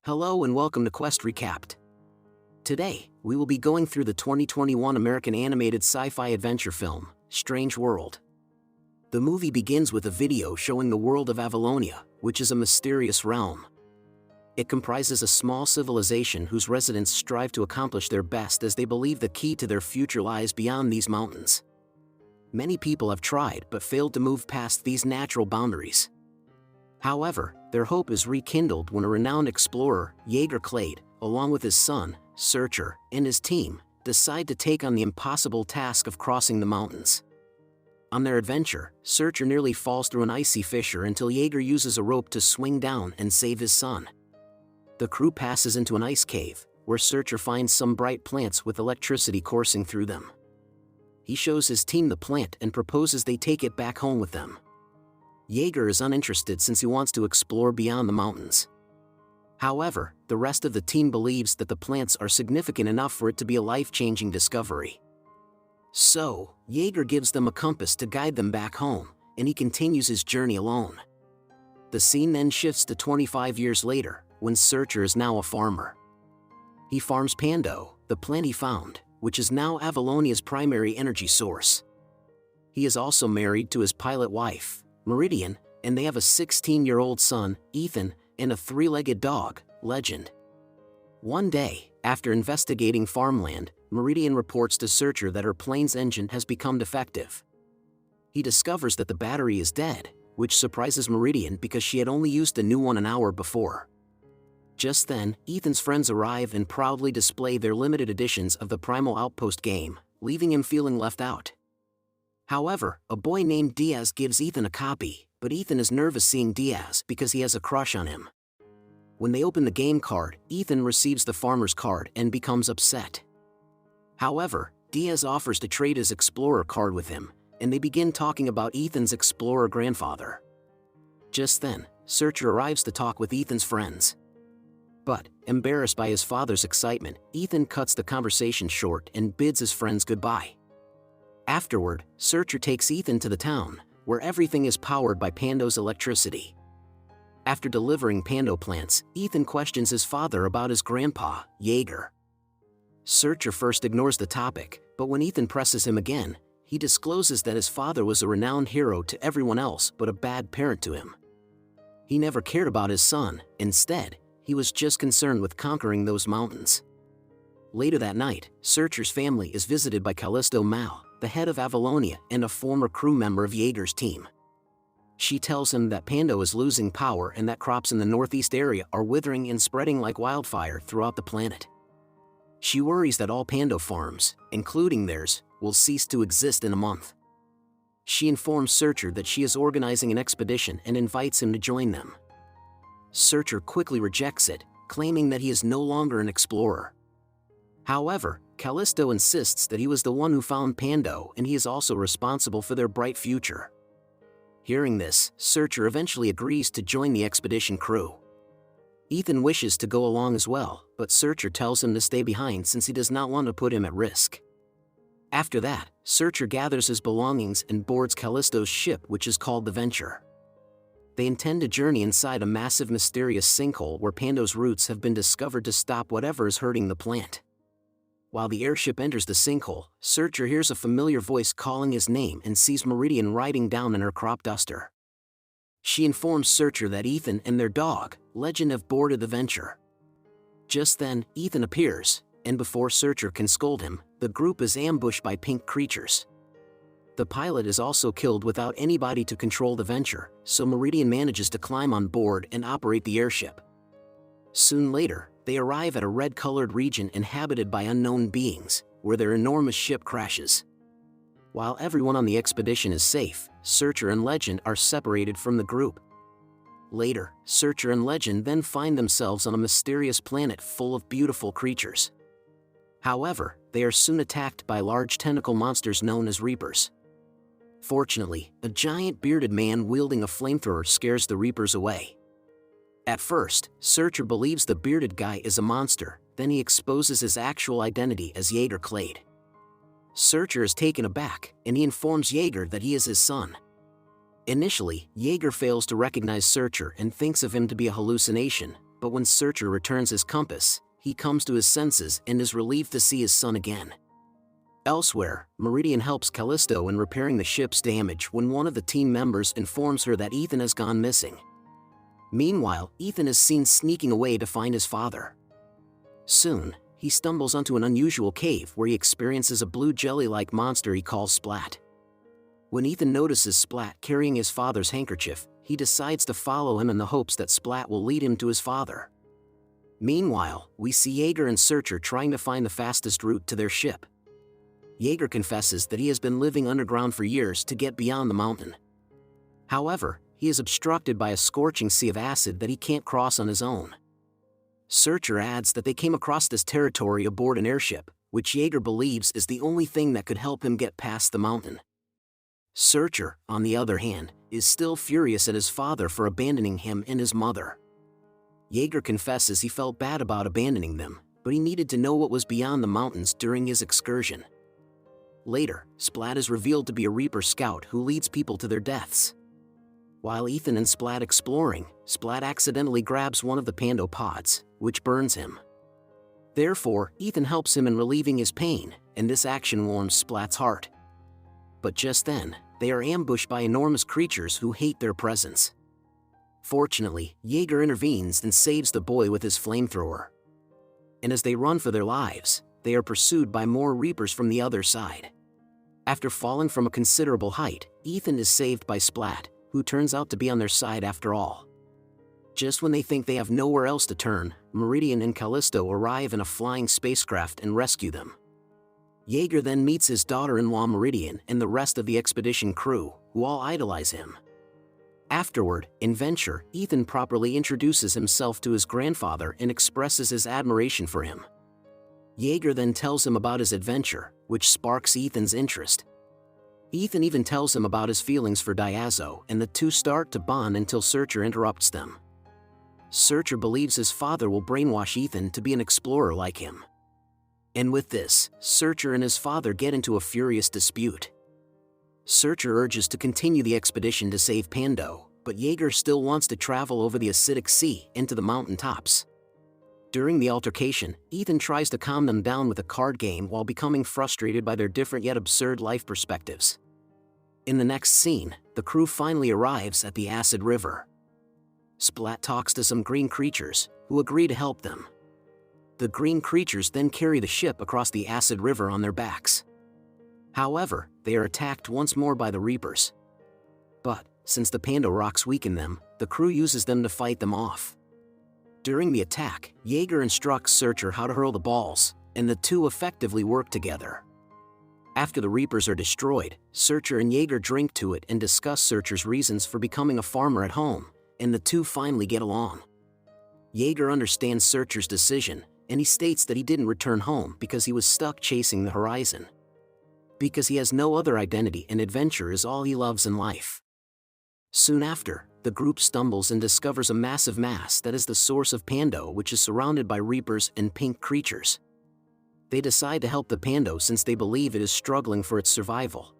Hello and welcome to Quest Recapped. Today, we will be going through the 2021 American animated sci-fi adventure film, Strange World. The movie begins with a video showing the world of Avalonia, which is a mysterious realm. It comprises a small civilization whose residents strive to accomplish their best as they believe the key to their future lies beyond these mountains. Many people have tried but failed to move past these natural boundaries. However, their hope is rekindled when a renowned explorer, Jaeger Clade, along with his son, Searcher, and his team, decide to take on the impossible task of crossing the mountains. On their adventure, Searcher nearly falls through an icy fissure until Jaeger uses a rope to swing down and save his son. The crew passes into an ice cave, where Searcher finds some bright plants with electricity coursing through them. He shows his team the plant and proposes they take it back home with them. Jaeger is uninterested since he wants to explore beyond the mountains. However, the rest of the team believes that the plants are significant enough for it to be a life-changing discovery. So, Jaeger gives them a compass to guide them back home, and he continues his journey alone. The scene then shifts to 25 years later, when Searcher is now a farmer. He farms Pando, the plant he found, which is now Avalonia's primary energy source. He is also married to his pilot wife, Meridian, and they have a 16-year-old son, Ethan, and a three-legged dog, Legend. One day, after investigating farmland, Meridian reports to Searcher that her plane's engine has become defective. He discovers that the battery is dead, which surprises Meridian because she had only used a new one an hour before. Just then, Ethan's friends arrive and proudly display their limited editions of the Primal Outpost game, leaving him feeling left out. However, a boy named Diaz gives Ethan a copy, but Ethan is nervous seeing Diaz because he has a crush on him. When they open the game card, Ethan receives the farmer's card and becomes upset. However, Diaz offers to trade his explorer card with him, and they begin talking about Ethan's explorer grandfather. Just then, Searcher arrives to talk with Ethan's friends. But, embarrassed by his father's excitement, Ethan cuts the conversation short and bids his friends goodbye. Afterward, Searcher takes Ethan to the town, where everything is powered by Pando's electricity. After delivering Pando plants, Ethan questions his father about his grandpa, Jaeger. Searcher first ignores the topic, but when Ethan presses him again, he discloses that his father was a renowned hero to everyone else but a bad parent to him. He never cared about his son, instead, he was just concerned with conquering those mountains. Later that night, Searcher's family is visited by Callisto Mal, the head of Avalonia and a former crew member of Jaeger's team. She tells him that Pando is losing power and that crops in the northeast area are withering and spreading like wildfire throughout the planet. She worries that all Pando farms, including theirs, will cease to exist in a month. She informs Searcher that she is organizing an expedition and invites him to join them. Searcher quickly rejects it, claiming that he is no longer an explorer. However, Callisto insists that he was the one who found Pando and he is also responsible for their bright future. Hearing this, Searcher eventually agrees to join the expedition crew. Ethan wishes to go along as well, but Searcher tells him to stay behind since he does not want to put him at risk. After that, Searcher gathers his belongings and boards Callisto's ship, which is called the Venture. They intend to journey inside a massive mysterious sinkhole where Pando's roots have been discovered to stop whatever is hurting the plant. While the airship enters the sinkhole, Searcher hears a familiar voice calling his name and sees Meridian riding down in her crop duster. She informs Searcher that Ethan and their dog, Legend, have boarded the Venture. Just then, Ethan appears, and before Searcher can scold him, the group is ambushed by pink creatures. The pilot is also killed without anybody to control the Venture, so Meridian manages to climb on board and operate the airship. Soon later, they arrive at a red-colored region inhabited by unknown beings, where their enormous ship crashes. While everyone on the expedition is safe, Searcher and Legend are separated from the group. Later, Searcher and Legend then find themselves on a mysterious planet full of beautiful creatures. However, they are soon attacked by large tentacle monsters known as Reapers. Fortunately, a giant bearded man wielding a flamethrower scares the Reapers away. At first, Searcher believes the bearded guy is a monster, then he exposes his actual identity as Jaeger Clade. Searcher is taken aback, and he informs Jaeger that he is his son. Initially, Jaeger fails to recognize Searcher and thinks of him to be a hallucination, but when Searcher returns his compass, he comes to his senses and is relieved to see his son again. Elsewhere, Meridian helps Callisto in repairing the ship's damage when one of the team members informs her that Ethan has gone missing. Meanwhile, Ethan is seen sneaking away to find his father. Soon, he stumbles onto an unusual cave where he experiences a blue jelly-like monster he calls Splat. When Ethan notices Splat carrying his father's handkerchief, he decides to follow him in the hopes that Splat will lead him to his father. Meanwhile, we see Jaeger and Searcher trying to find the fastest route to their ship. Jaeger confesses that he has been living underground for years to get beyond the mountain. However, he is obstructed by a scorching sea of acid that he can't cross on his own. Searcher adds that they came across this territory aboard an airship, which Jaeger believes is the only thing that could help him get past the mountain. Searcher, on the other hand, is still furious at his father for abandoning him and his mother. Jaeger confesses he felt bad about abandoning them, but he needed to know what was beyond the mountains during his excursion. Later, Splat is revealed to be a Reaper scout who leads people to their deaths. While Ethan and Splat exploring, Splat accidentally grabs one of the Pando pods, which burns him. Therefore, Ethan helps him in relieving his pain, and this action warms Splat's heart. But just then, they are ambushed by enormous creatures who hate their presence. Fortunately, Jaeger intervenes and saves the boy with his flamethrower. And as they run for their lives, they are pursued by more Reapers from the other side. After falling from a considerable height, Ethan is saved by Splat, who turns out to be on their side after all. Just when they think they have nowhere else to turn, Meridian and Callisto arrive in a flying spacecraft and rescue them. Jaeger then meets his daughter-in-law Meridian and the rest of the expedition crew, who all idolize him. Afterward, in Venture, Ethan properly introduces himself to his grandfather and expresses his admiration for him. Jaeger then tells him about his adventure, which sparks Ethan's interest. Ethan even tells him about his feelings for Diazo, and the two start to bond until Searcher interrupts them. Searcher believes his father will brainwash Ethan to be an explorer like him. And with this, Searcher and his father get into a furious dispute. Searcher urges to continue the expedition to save Pando, but Jaeger still wants to travel over the acidic sea into the mountain tops. During the altercation, Ethan tries to calm them down with a card game while becoming frustrated by their different yet absurd life perspectives. In the next scene, the crew finally arrives at the acid river. Splat talks to some green creatures, who agree to help them. The green creatures then carry the ship across the acid river on their backs. However, they are attacked once more by the Reapers. But, since the Pando rocks weaken them, the crew uses them to fight them off. During the attack, Jaeger instructs Searcher how to hurl the balls, and the two effectively work together. After the Reapers are destroyed, Searcher and Jaeger drink to it and discuss Searcher's reasons for becoming a farmer at home, and the two finally get along. Jaeger understands Searcher's decision, and he states that he didn't return home because he was stuck chasing the horizon. Because he has no other identity and adventure is all he loves in life. Soon after, the group stumbles and discovers a massive mass that is the source of Pando, which is surrounded by Reapers and pink creatures. They decide to help the Pando since they believe it is struggling for its survival.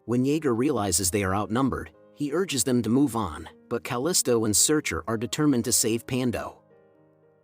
When Jaeger realizes they are outnumbered, he urges them to move on, but Callisto and Searcher are determined to save Pando.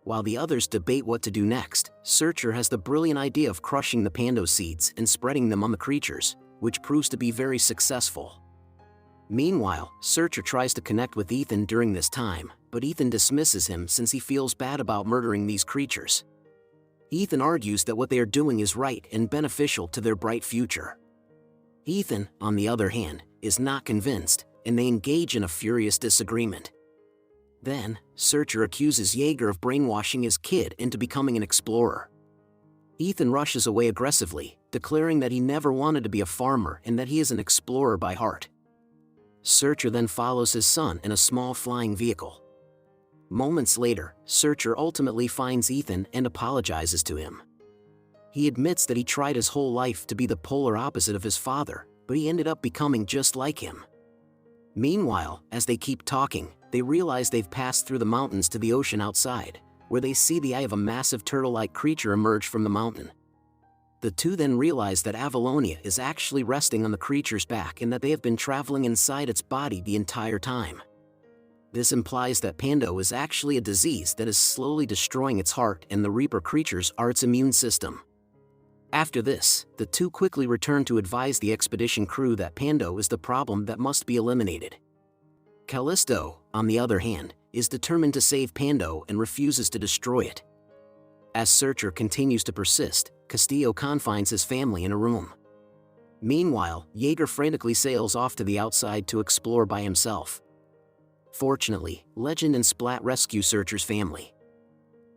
While the others debate what to do next, Searcher has the brilliant idea of crushing the Pando seeds and spreading them on the creatures, which proves to be very successful. Meanwhile, Searcher tries to connect with Ethan during this time, but Ethan dismisses him since he feels bad about murdering these creatures. Ethan argues that what they are doing is right and beneficial to their bright future. Ethan, on the other hand, is not convinced, and they engage in a furious disagreement. Then, Searcher accuses Jaeger of brainwashing his kid into becoming an explorer. Ethan rushes away aggressively, declaring that he never wanted to be a farmer and that he is an explorer by heart. Searcher then follows his son in a small flying vehicle. Moments later, Searcher ultimately finds Ethan and apologizes to him. He admits that he tried his whole life to be the polar opposite of his father, but he ended up becoming just like him. Meanwhile, as they keep talking, they realize they've passed through the mountains to the ocean outside, where they see the eye of a massive turtle-like creature emerge from the mountain. The two then realize that Avalonia is actually resting on the creature's back and that they have been traveling inside its body the entire time. This implies that Pando is actually a disease that is slowly destroying its heart, and the Reaper creatures are its immune system. After this, the two quickly return to advise the expedition crew that Pando is the problem that must be eliminated. Callisto, on the other hand, is determined to save Pando and refuses to destroy it. As Searcher continues to persist, Castillo confines his family in a room. Meanwhile, Jaeger frantically sails off to the outside to explore by himself. Fortunately, Legend and Splat rescue Searcher's family.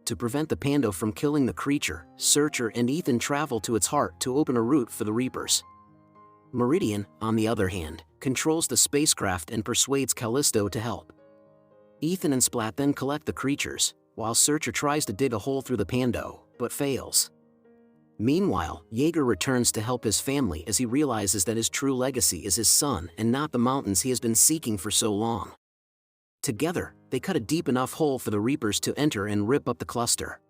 To prevent the Pando from killing the creature, Searcher and Ethan travel to its heart to open a route for the Reapers. Meridian, on the other hand, controls the spacecraft and persuades Callisto to help. Ethan and Splat then collect the creatures, while Searcher tries to dig a hole through the Pando, but fails. Meanwhile, Jaeger returns to help his family as he realizes that his true legacy is his son and not the mountains he has been seeking for so long. Together, they cut a deep enough hole for the Reapers to enter and rip up the cluster.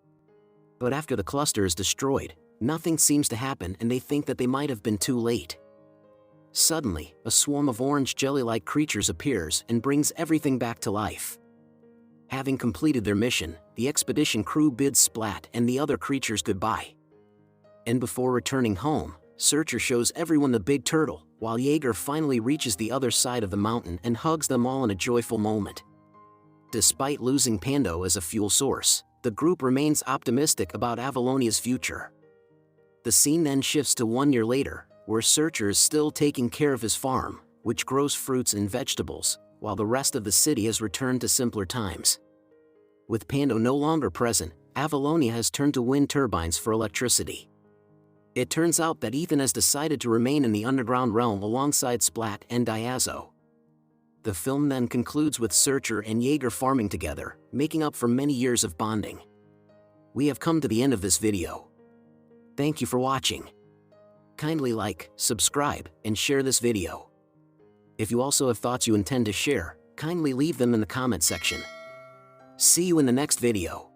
But after the cluster is destroyed, nothing seems to happen and they think that they might have been too late. Suddenly, a swarm of orange jelly-like creatures appears and brings everything back to life. Having completed their mission, the expedition crew bids Splat and the other creatures goodbye. And before returning home, Searcher shows everyone the big turtle, while Jaeger finally reaches the other side of the mountain and hugs them all in a joyful moment. Despite losing Pando as a fuel source, the group remains optimistic about Avalonia's future. The scene then shifts to 1 year later, where Searcher is still taking care of his farm, which grows fruits and vegetables, while the rest of the city has returned to simpler times. With Pando no longer present, Avalonia has turned to wind turbines for electricity. It turns out that Ethan has decided to remain in the underground realm alongside Splat and Diazo. The film then concludes with Searcher and Jaeger farming together, making up for many years of bonding. We have come to the end of this video. Thank you for watching. Kindly like, subscribe, and share this video. If you also have thoughts you intend to share, kindly leave them in the comment section. See you in the next video.